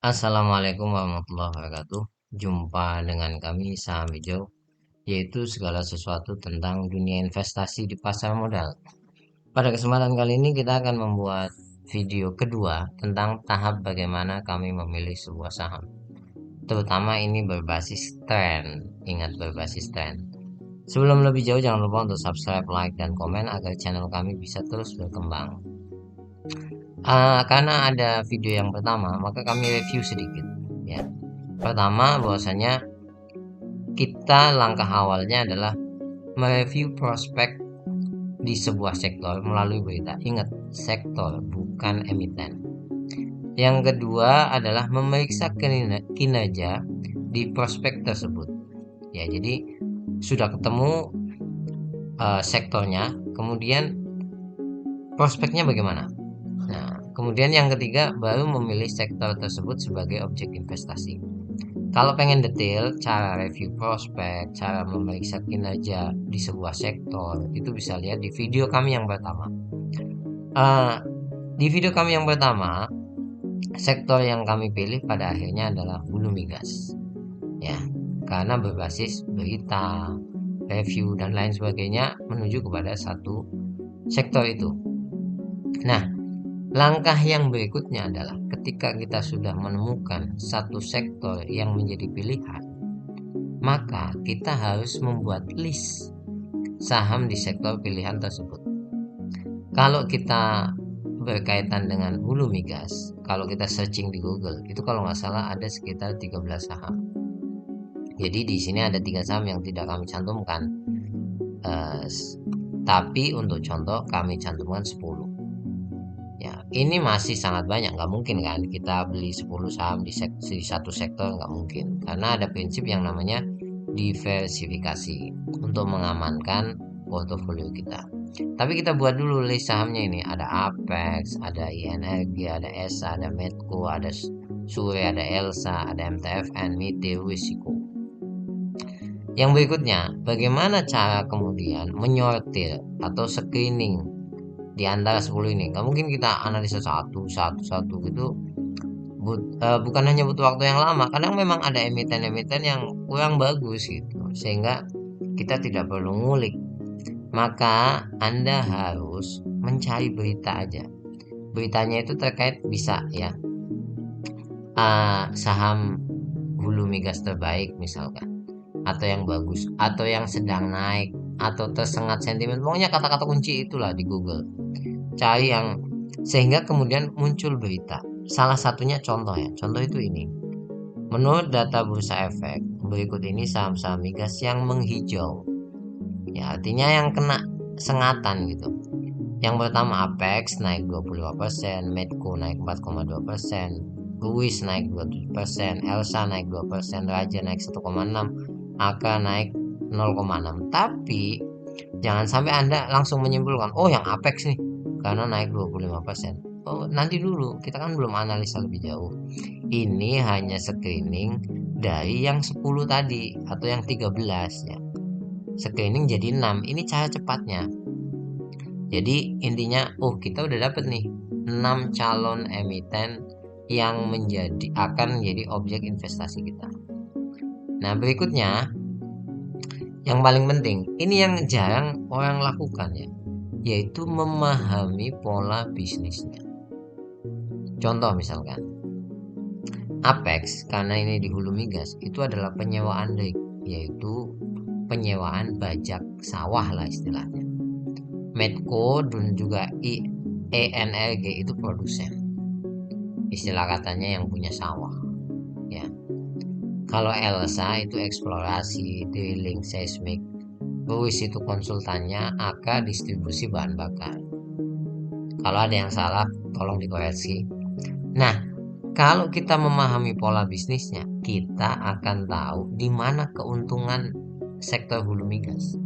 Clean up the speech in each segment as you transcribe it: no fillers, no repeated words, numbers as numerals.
Assalamualaikum warahmatullahi wabarakatuh. Jumpa dengan kami Saham Hijau, yaitu segala sesuatu tentang dunia investasi di pasar modal. Pada kesempatan kali ini kita akan membuat video kedua tentang tahap bagaimana kami memilih sebuah saham. Terutama ini berbasis tren. Ingat, berbasis tren. Sebelum lebih jauh, jangan lupa untuk subscribe, like, dan komen agar channel kami bisa terus berkembang. Karena ada video yang pertama, maka kami review sedikit. Ya, pertama bahwasanya kita langkah awalnya adalah mereview prospek di sebuah sektor melalui berita. Ingat, sektor bukan emiten. Yang kedua adalah memeriksa kinerja di prospek tersebut. Ya, jadi sudah ketemu sektornya, kemudian prospeknya bagaimana. Nah, kemudian yang ketiga baru memilih sektor tersebut sebagai objek investasi. Kalau pengen detail cara review prospek, cara memeriksa kinerja di sebuah sektor, itu bisa lihat di video kami yang pertama. Uh, di video kami yang pertama, sektor yang kami pilih pada akhirnya adalah hulu migas, ya, karena berbasis berita, review dan lain sebagainya menuju kepada satu sektor itu. Nah, langkah yang berikutnya adalah ketika kita sudah menemukan satu sektor yang menjadi pilihan, maka kita harus membuat list saham di sektor pilihan tersebut. Kalau kita berkaitan dengan hulu migas, kalau kita searching di Google, itu kalau nggak salah ada sekitar 13 saham. Jadi di sini ada 3 saham yang tidak kami cantumkan. Eh, tapi untuk contoh kami cantumkan 10. Ya, ini masih sangat banyak, nggak mungkin kan kita beli 10 saham di satu sektor, nggak mungkin. Karena ada prinsip yang namanya diversifikasi untuk mengamankan portofolio kita. Tapi kita buat dulu list sahamnya ini. Ada Apex, ada INRG, ada ESA, ada Medco, ada Sure, ada Elsa, ada MTFN, Mite, Wisiko. Yang berikutnya, bagaimana cara kemudian menyortir atau screening di antara 10 ini? Gak mungkin kita analisa satu gitu. Bukan hanya butuh waktu yang lama, kadang memang ada emiten-emiten yang kurang bagus gitu, sehingga kita tidak perlu ngulik. Maka Anda harus mencari berita aja. Beritanya itu terkait bisa ya, saham hulu migas terbaik misalkan, atau yang bagus, atau yang sedang naik, atau tersengat sentimen. Pokoknya kata-kata kunci itulah di Google. Cari yang sehingga kemudian muncul berita. Salah satunya contoh ya. Contoh itu ini. Menurut data bursa efek, berikut ini saham-saham migas yang menghijau. Ya, artinya yang kena sengatan gitu. Yang pertama Apex naik 25%, Medco naik 4,2%, Guis naik 27%, Elsa naik 2%, Raja naik 1,6%, AK naik 0,6%. Tapi jangan sampai Anda langsung menyimpulkan, oh yang Apex nih, karena naik 25%. Oh, nanti dulu, kita kan belum analisa lebih jauh. Ini hanya screening dari yang 10 tadi, atau yang 13 ya. Screening jadi 6, ini cara cepatnya. Jadi intinya, oh kita udah dapet nih 6 calon emiten yang akan menjadi objek investasi kita. Nah berikutnya, yang paling penting, ini yang jarang orang lakukan ya, yaitu memahami pola bisnisnya. Contoh misalkan, Apex karena ini di hulu migas itu adalah penyewaan rig, yaitu penyewaan bajak sawah lah istilahnya. Medco dan juga ENRG itu produsen. Istilah katanya yang punya sawah. Ya. Kalau Elsa itu eksplorasi, drilling, seismik. Ruis itu konsultannya, AK distribusi bahan bakar. Kalau ada yang salah, tolong dikoreksi. Nah, kalau kita memahami pola bisnisnya, kita akan tahu di mana keuntungan sektor hulu migas.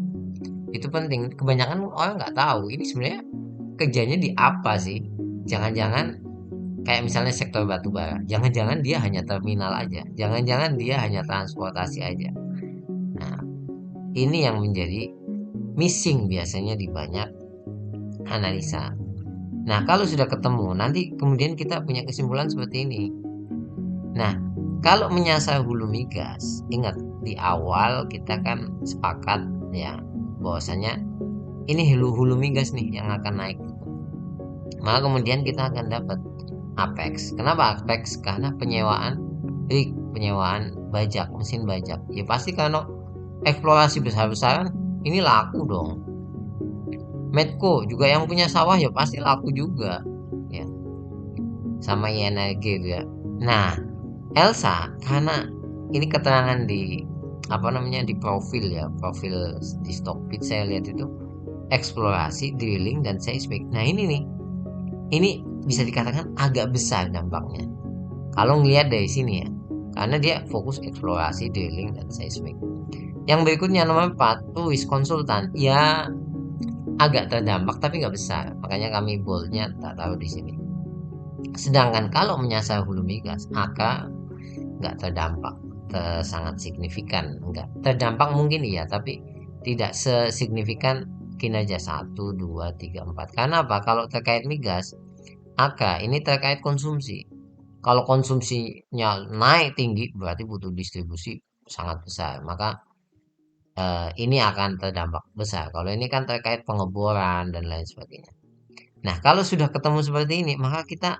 Itu penting. Kebanyakan orang nggak tahu. Ini sebenarnya kerjanya di apa sih? Jangan-jangan kayak misalnya sektor batubara. Jangan-jangan dia hanya terminal aja. Jangan-jangan dia hanya transportasi aja. Nah, ini yang menjadi missing biasanya di banyak analisa. Nah, kalau sudah ketemu, nanti kemudian kita punya kesimpulan seperti ini. Nah, kalau menyasar hulu migas, ingat di awal kita kan sepakat ya bahwasanya ini hulu migas nih yang akan naik. Maka kemudian kita akan dapat Apex. Kenapa Apex? Karena penyewaan rig, penyewaan bajak, mesin bajak. Ya pasti karena eksplorasi besar-besaran ini laku dong. Medco juga yang punya sawah ya pasti laku juga. Ya, sama INRG juga. Nah, Elsa karena ini keterangan di apa namanya di profil ya, profil di Stockbit saya lihat itu eksplorasi, drilling dan seismik. Nah, ini nih. Ini bisa dikatakan agak besar dampaknya. Kalau ngelihat dari sini ya. Karena dia fokus eksplorasi, drilling dan seismik. Yang berikutnya nomor 4, Lewis konsultan. Ya agak terdampak tapi nggak besar. Makanya kami boldnya tak tahu di sini. Sedangkan kalau menyasar hulu migas, maka nggak terdampak sangat signifikan. Nggak terdampak mungkin iya, tapi tidak sesignifikan kinerja 1, 2, 3, 4. Karena apa? Kalau terkait migas, maka ini terkait konsumsi. Kalau konsumsinya naik tinggi, berarti butuh distribusi sangat besar. Maka ini akan terdampak besar. Kalau ini kan terkait pengeboran dan lain sebagainya. Nah, kalau sudah ketemu seperti ini, maka kita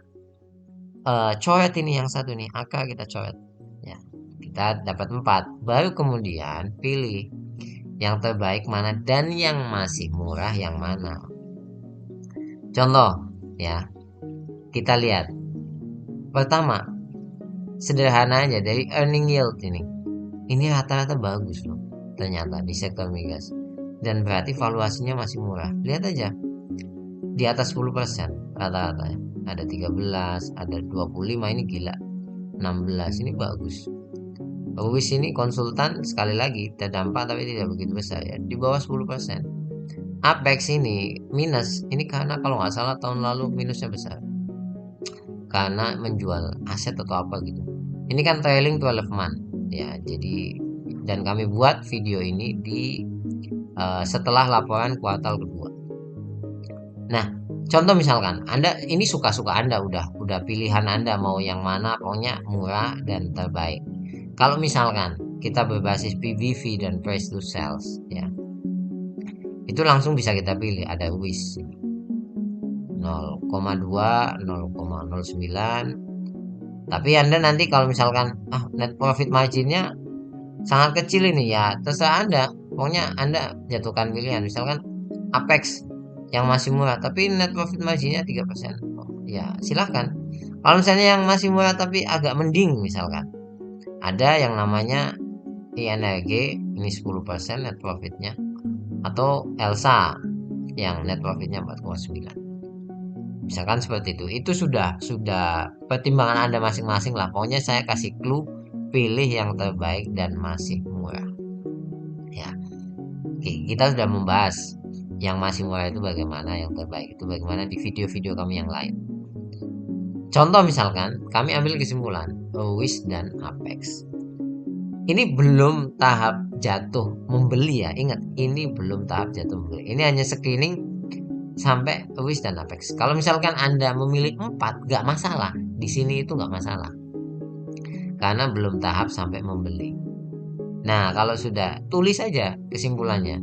coret ini yang satu nih, angka kita coret. Ya, kita dapat 4. Baru kemudian pilih yang terbaik mana dan yang masih murah yang mana. Contoh, ya, kita lihat. Pertama, sederhana aja dari earning yield ini. Ini rata-rata bagus loh. Ternyata di sektor migas. Dan berarti valuasinya masih murah. Lihat aja. Di atas 10% rata-rata. Ada 13, ada 25, ini gila. 16, ini bagus. Lewis ini konsultan sekali lagi terdampak tapi tidak begitu besar ya. Di bawah 10%. Apex ini minus. Ini karena kalau nggak salah tahun lalu minusnya besar. Karena menjual aset atau apa gitu. Ini kan trailing 12 month ya. Jadi dan kami buat video ini di setelah laporan kuartal kedua. Nah, contoh misalkan Anda ini suka-suka Anda udah pilihan Anda mau yang mana, pokoknya murah dan terbaik. Kalau misalkan kita berbasis PBV dan price to sales ya. Itu langsung bisa kita pilih ada WIS 0,2, 0,09. Tapi Anda nanti kalau misalkan net profit marginnya sangat kecil ini ya terserah Anda. Pokoknya Anda jatuhkan pilihan. Misalkan Apex yang masih murah tapi net profit marginnya 3%. Ya, silahkan. Kalau misalnya yang masih murah tapi agak mending misalkan. Ada yang namanya INRG ini 10% net profitnya atau Elsa yang net profitnya 4,9. Misalkan seperti itu. Itu sudah pertimbangan Anda masing-masing lah. Pokoknya saya kasih clue pilih yang terbaik dan masih murah. Ya. Oke, kita sudah membahas yang masih murah itu bagaimana, yang terbaik itu bagaimana di video-video kami yang lain. Contoh misalkan, kami ambil kesimpulan Lewis dan Apex. Ini belum tahap jatuh membeli ya. Ingat, ini belum tahap jatuh membeli. Ini hanya screening sampai Lewis dan Apex. Kalau misalkan Anda memilih 4, gak masalah. Di sini itu gak masalah. Karena belum tahap sampai membeli. Nah, kalau sudah, tulis saja kesimpulannya.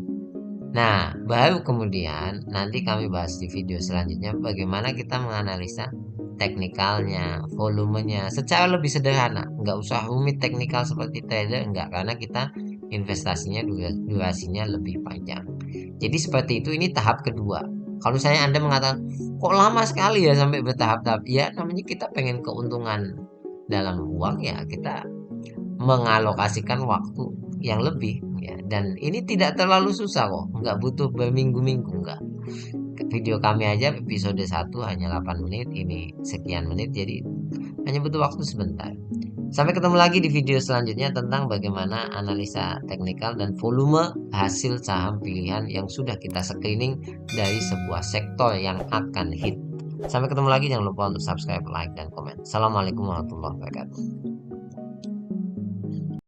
Nah, baru kemudian nanti kami bahas di video selanjutnya bagaimana kita menganalisa teknikalnya, volumenya secara lebih sederhana. Nggak usah rumit teknikal seperti trader, nggak, karena kita investasinya durasinya lebih panjang. Jadi seperti itu, ini tahap kedua. Kalau misalnya Anda mengatakan, kok lama sekali ya sampai bertahap-tahap? Ya, namanya kita pengen keuntungan dalam uang ya, kita mengalokasikan waktu yang lebih ya. Dan ini tidak terlalu susah kok, nggak butuh berminggu-minggu, nggak. Video kami aja episode 1 hanya 8 menit, ini sekian menit, jadi hanya butuh waktu sebentar. Sampai ketemu lagi di video selanjutnya tentang bagaimana analisa teknikal dan volume hasil saham pilihan yang sudah kita screening dari sebuah sektor yang akan hit. Sampai ketemu lagi, jangan lupa untuk subscribe, like, dan komen. Assalamualaikum warahmatullahi wabarakatuh.